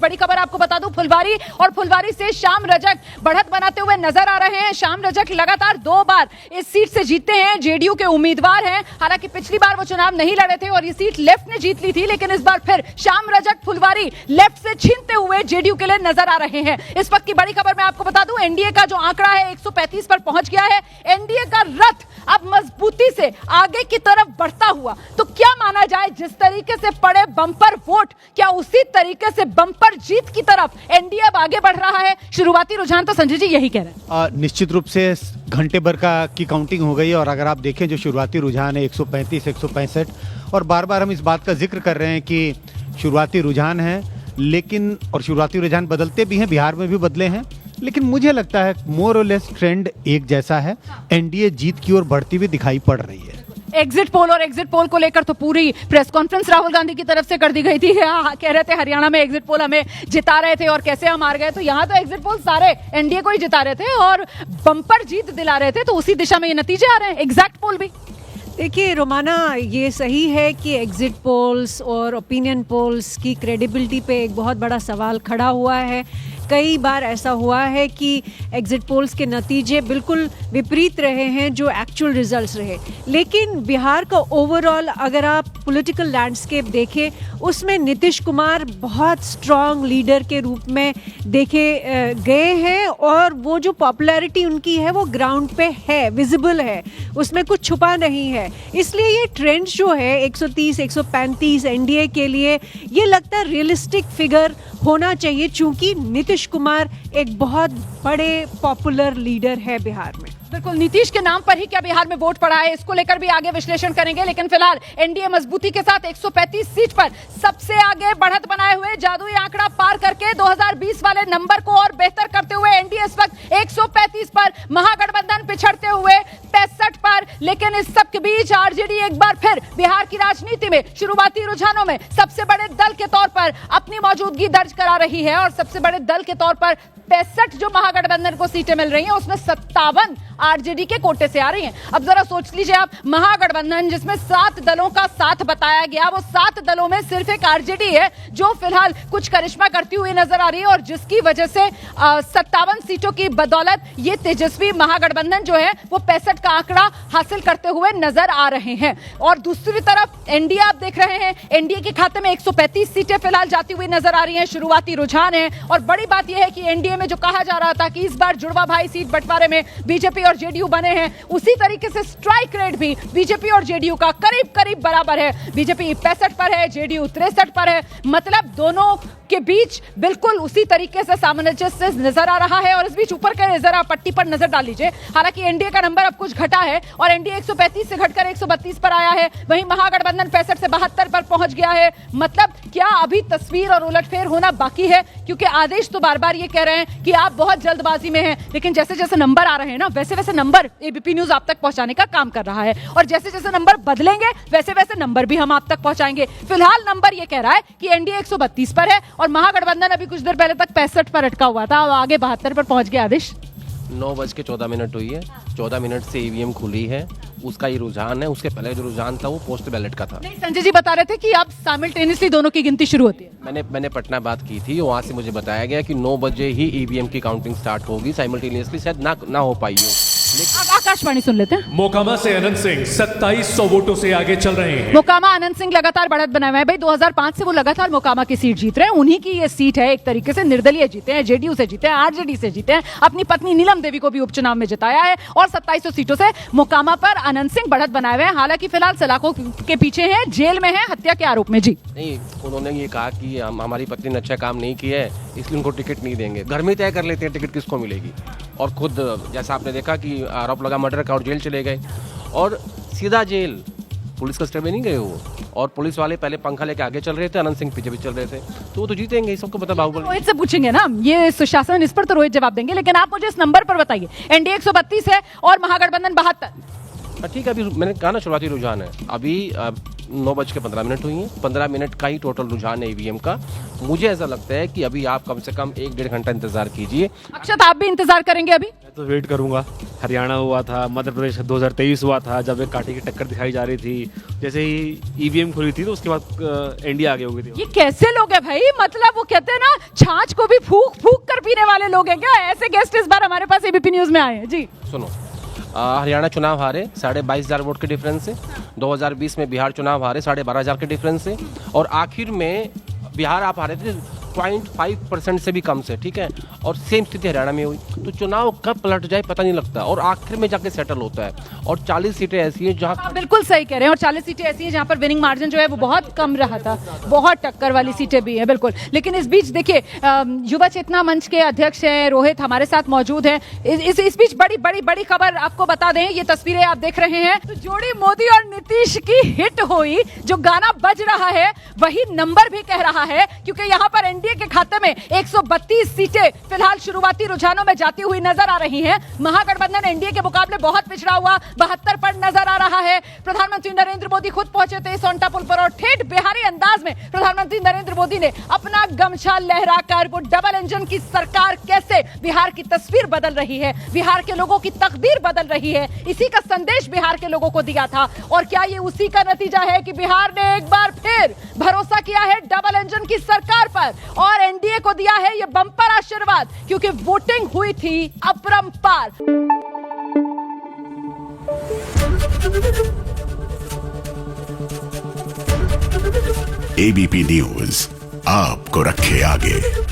बड़ी खबर आपको बता दूं, फुलवारी और फुलवारी से श्याम रजक बढ़त बनाते हुए नजर आ रहे हैं। श्याम रजक लगातार 2 बार इस सीट से जीतते हैं, जेडीयू के उम्मीदवार हैं। हालांकि पिछली बार वो चुनाव नहीं लड़े थे और ये सीट लेफ्ट ने जीत ली थी, लेकिन इस बार फिर श्याम रजक फुलवारी लेफ्ट से छीनते हुए जेडीयू के लिए नजर आ रहे हैं। इस वक्त की बड़ी खबर मैं आपको बता दूं, एनडीए का जो आंकड़ा है 135 पर पहुंच गया है। एनडीए का रथ अब मजबूती से आगे की तरफ बढ़ता हुआ, तो क्या माना जाए जिस तरीके से पड़े बंपर वोट, क्या उसी तरीके से बंपर जीत की तरफ एनडीए अब आगे बढ़ रहा है? शुरुआती रुझान तो संजय जी यही कह रहे हैं। निश्चित रूप से घंटे भर की काउंटिंग हो गई है और अगर आप देखें जो शुरुआती रुझान है 135 165 और बार बार हम इस बात का जिक्र कर रहे हैं कि शुरुआती रुझान है, लेकिन और शुरुआती रुझान बदलते भी हैं, बिहार में भी बदले हैं, लेकिन मुझे लगता है मोर और लेस ट्रेंड एक जैसा है। एनडीए जीत की ओर बढ़ती हुई दिखाई पड़ रही है। एग्जिट पोल और एग्जिट पोल को लेकर तो पूरी प्रेस कॉन्फ्रेंस राहुल गांधी की तरफ से कर दी गई थी। कह रहे थे हरियाणा में एग्जिट पोल हमें जिता रहे थे और कैसे हम हार गए, तो यहाँ तो एग्जिट पोल सारे एनडीए को ही जिता रहे थे और बम्पर जीत दिला रहे थे, तो उसी दिशा में ये नतीजे आ रहे हैं। एग्जैक्ट पोल भी देखिए रोमाना, ये सही है कि एग्जिट पोल्स और ओपिनियन पोल्स की क्रेडिबिलिटी पे एक बहुत बड़ा सवाल खड़ा हुआ है। कई बार ऐसा हुआ है कि एग्जिट पोल्स के नतीजे बिल्कुल विपरीत रहे हैं जो एक्चुअल रिजल्ट्स रहे, लेकिन बिहार का ओवरऑल अगर आप पॉलिटिकल लैंडस्केप देखें उसमें नीतीश कुमार बहुत स्ट्रॉन्ग लीडर के रूप में देखे गए हैं और वो जो पॉपुलैरिटी उनकी है वो ग्राउंड पे है, विजिबल है, उसमें कुछ छुपा नहीं है। इसलिए ये ट्रेंड जो है 130 135 एनडीए के लिए ये लगता है रियलिस्टिक फिगर होना चाहिए, चूंकि नीतीश कुमार एक बहुत बड़े पॉपुलर लीडर है बिहार में। बिल्कुल, नीतीश के नाम पर ही क्या बिहार में वोट पड़ा है, इसको लेकर भी आगे विश्लेषण करेंगे, लेकिन फिलहाल एनडीए मजबूती के साथ 135 सीट पर सबसे आगे बढ़त बनाए हुए जादुई आंकड़ा पार करके 2020 वाले नंबर को और बेहतर करते हुए एनडीए इस वक्त 135 पर, महागठबंधन पिछड़ते हुए 65 पर। लेकिन इस सब के बीच आरजेडी एक बार फिर बिहार की राजनीति में शुरुआती रुझानों में सबसे बड़े दल के तौर पर अपनी मौजूदगी दर्ज करा रही है और सबसे बड़े दल के तौर पर 65 जो महागठबंधन को सीटें मिल रही हैं उसमें 57 आरजेडी के कोटे से आ रही हैं। अब जरा सोच लीजिए आप, महागठबंधन जिसमें 7 दलों का साथ बताया गया, वो 7 दलों में सिर्फ एक आरजेडी है जो फिलहाल कुछ करिश्मा करती हुई नजर आ रही है और जिसकी वजह से 57 सीटों की बदौलत ये तेजस्वी महागठबंधन जो है वो 65 का आंकड़ा हासिल करते हुए नजर आ रहे हैं। और दूसरी तरफ एनडीए आप देख रहे हैं, एनडीए के खाते में 135 सीटें फिलहाल जाती हुई नजर आ रही हैं, शुरुआती रुझान है। और बड़ी बात यह है कि एनडीए में जो कहा जा रहा था कि इस बार जुड़वा भाई सीट बंटवारे में बीजेपी और जेडीयू बने हैं, उसी तरीके से स्ट्राइक रेट भी बीजेपी और जेडीयू का करीब करीब बराबर है। बीजेपी 65 पर है, जेडीयू 63 पर है, मतलब दोनों के बीच बिल्कुल उसी तरीके से सामंजस्य नजर आ रहा है। और इस बीच ऊपर के जरा पट्टी पर नजर डाल लीजिए, हालांकि एनडीए का नंबर अब कुछ घटा है और एनडीए 135 से घटकर 132 पर आया है, वहीं महागठबंधन 65 से 72 पर पहुंच गया है। मतलब क्या अभी तस्वीर और उलटफेर होना बाकी है, क्योंकि आदेश तो बार बार ये कह रहे हैं कि आप बहुत जल्दबाजी में हैं, लेकिन जैसे जैसे नंबर आ रहे हैं ना वैसे वैसे नंबर एबीपी न्यूज आप तक पहुंचाने का काम कर रहा है और जैसे जैसे नंबर बदलेंगे वैसे वैसे नंबर भी हम आप तक पहुंचाएंगे। फिलहाल नंबर ये कह रहा है कि एनडीए 132 पर है और महागठबंधन अभी कुछ देर पहले तक 65 पर अटका हुआ था और आगे 72 पर पहुंच गया। आदेश 9:14 हुई है, 14 मिनट से ईवीएम खुली है, उसका ही रुझान है। उसके पहले जो रुझान था वो पोस्ट बैलेट का था। नहीं, संजय जी बता रहे थे कि अब साइमल्टेनियसली दोनों की गिनती शुरू होती है। मैंने पटना बात की थी, वहाँ से मुझे बताया गया कि 9 बजे ही ईवीएम की काउंटिंग स्टार्ट होगी, साइमल्टेनियसली शायद ना हो पाई हो। आकाशवाणी सुन लेते हैं। मोकामा से अनंत सिंह 2700 वोटों से आगे चल रहे हैं। मोकामा अनंत सिंह लगातार बढ़त बनाए हुए हैं भाई, 2005 से वो लगातार मोकामा की सीट जीत रहे हैं, उन्हीं की ये सीट है। एक तरीके से निर्दलीय जीते हैं, जेडीयू से जीते हैं, आरजेडी से जीते हैं, अपनी पत्नी नीलम देवी को भी उपचुनाव में जिताया है और 2700 सीटों से मोकामा पर अनंत सिंह बढ़त बनाए हुए हैं। हालांकि फिलहाल सलाखों के पीछे हैं, जेल में है हत्या के आरोप में। जी नहीं, उन्होंने ये कहा कि हमारी पत्नी ने अच्छा काम नहीं किया है इसलिए उनको टिकट नहीं देंगे। घर में तय कर लेते हैं टिकट किसको मिलेगी, और खुद जैसा आपने देखा कि आरोप लगा मर्डर का और जेल चले गए और सीधा जेल, पुलिस कस्टडी में नहीं गए वो। और पुलिस वाले पहले पंखा लेके आगे चल रहे थे, अनंत सिंह पीछे भी चल रहे थे, तो वो तो जीतेंगे, सबको पता। बाहुबली रोहित से पूछेंगे ना ये सुशासन, इस पर तो रोहित जवाब देंगे, लेकिन आप मुझे इस नंबर पर बताइए। एनडीए 132 है और महागठबंधन 72। ठीक है, अभी मैंने कहा ना शुरुआती रुझान है, अभी 9:15 हुई हैं, 15 मिनट का ही टोटल रुझान है ईवीएम का। मुझे ऐसा लगता है कि अभी आप कम से कम 1-1.5 घंटा इंतजार कीजिए। अक्षत, आप भी इंतजार करेंगे अभी? मैं तो वेट करूंगा। हरियाणा हुआ था, मध्य प्रदेश 2023 हुआ था, जब एक कांटे की टक्कर दिखाई जा रही थी, जैसे ही ईवीएम खुली थी तो उसके बाद एनडीए आगे हो गई थी। ये कैसे लोग हैं भाई? मतलब वो कहते हैं ना, छाछ को भी फूक फूक कर पीने वाले लोग हैं क्या? ऐसे गेस्ट इस बार हमारे पास एबीपी न्यूज में आए हैं जी। सुनो, हरियाणा चुनाव हारे 22,500 वोट के डिफरेंस से, 2020 में बिहार चुनाव हारे 12,500 के डिफरेंस से, और आखिर में बिहार आप हारे थे 0.5% से भी कम से, ठीक है, और सेम स्थिति हरियाणा में हुई। तो चुनाव कब पलट जाए पता नहीं लगता, और आखिर में जाके सेटल होता है। और 40 सीटें ऐसी हैं जहाँ आप बिल्कुल सही कह रहे हैं, और 40 सीटें ऐसी हैं जहाँ पर विनिंग मार्जिन जो है वो बहुत कम रहा था, बहुत टक्कर वाली सीटें भी हैं बिल्कुल। लेकिन इस बीच देखिए, युवा चेतना मंच के अध्यक्ष हैं रोहित हमारे साथ मौजूद हैं। इस बीच बड़ी खबर आपको बता दें, ये तस्वीरें आप देख रहे हैं, तो जोड़ी मोदी और नीतीश की हिट हुई। जो गाना बज रहा है वही नंबर भी कह रहा है, क्योंकि यहाँ पर एनडीए के खाते में 132 सीटें फिलहाल शुरुआती रुझानों में जाती हुई नजर आ रही हैं। महागठबंधन एनडीए के मुकाबले बहुत पिछड़ा हुआ 72 पर नजर आ रहा है। प्रधानमंत्री नरेंद्र मोदी खुद पहुंचे थे सोनटा पुल पर, और ठेठ बिहारी अंदाज में प्रधानमंत्री नरेंद्र मोदी ने अपना गमछा लहराकर वो डबल इंजन की सरकार कैसे बिहार की तस्वीर बदल रही है, बिहार के लोगों की तकदीर बदल रही है, इसी का संदेश बिहार के लोगों को दिया था। और क्या ये उसी का नतीजा है कि बिहार ने एक बार फिर भरोसा किया है डबल इंजन की सरकार पर, और एनडीए को दिया है ये बम्पर आशीर्वाद, क्योंकि वोटिंग हुई थी अपरंपार। एबीपी न्यूज आपको रखे आगे।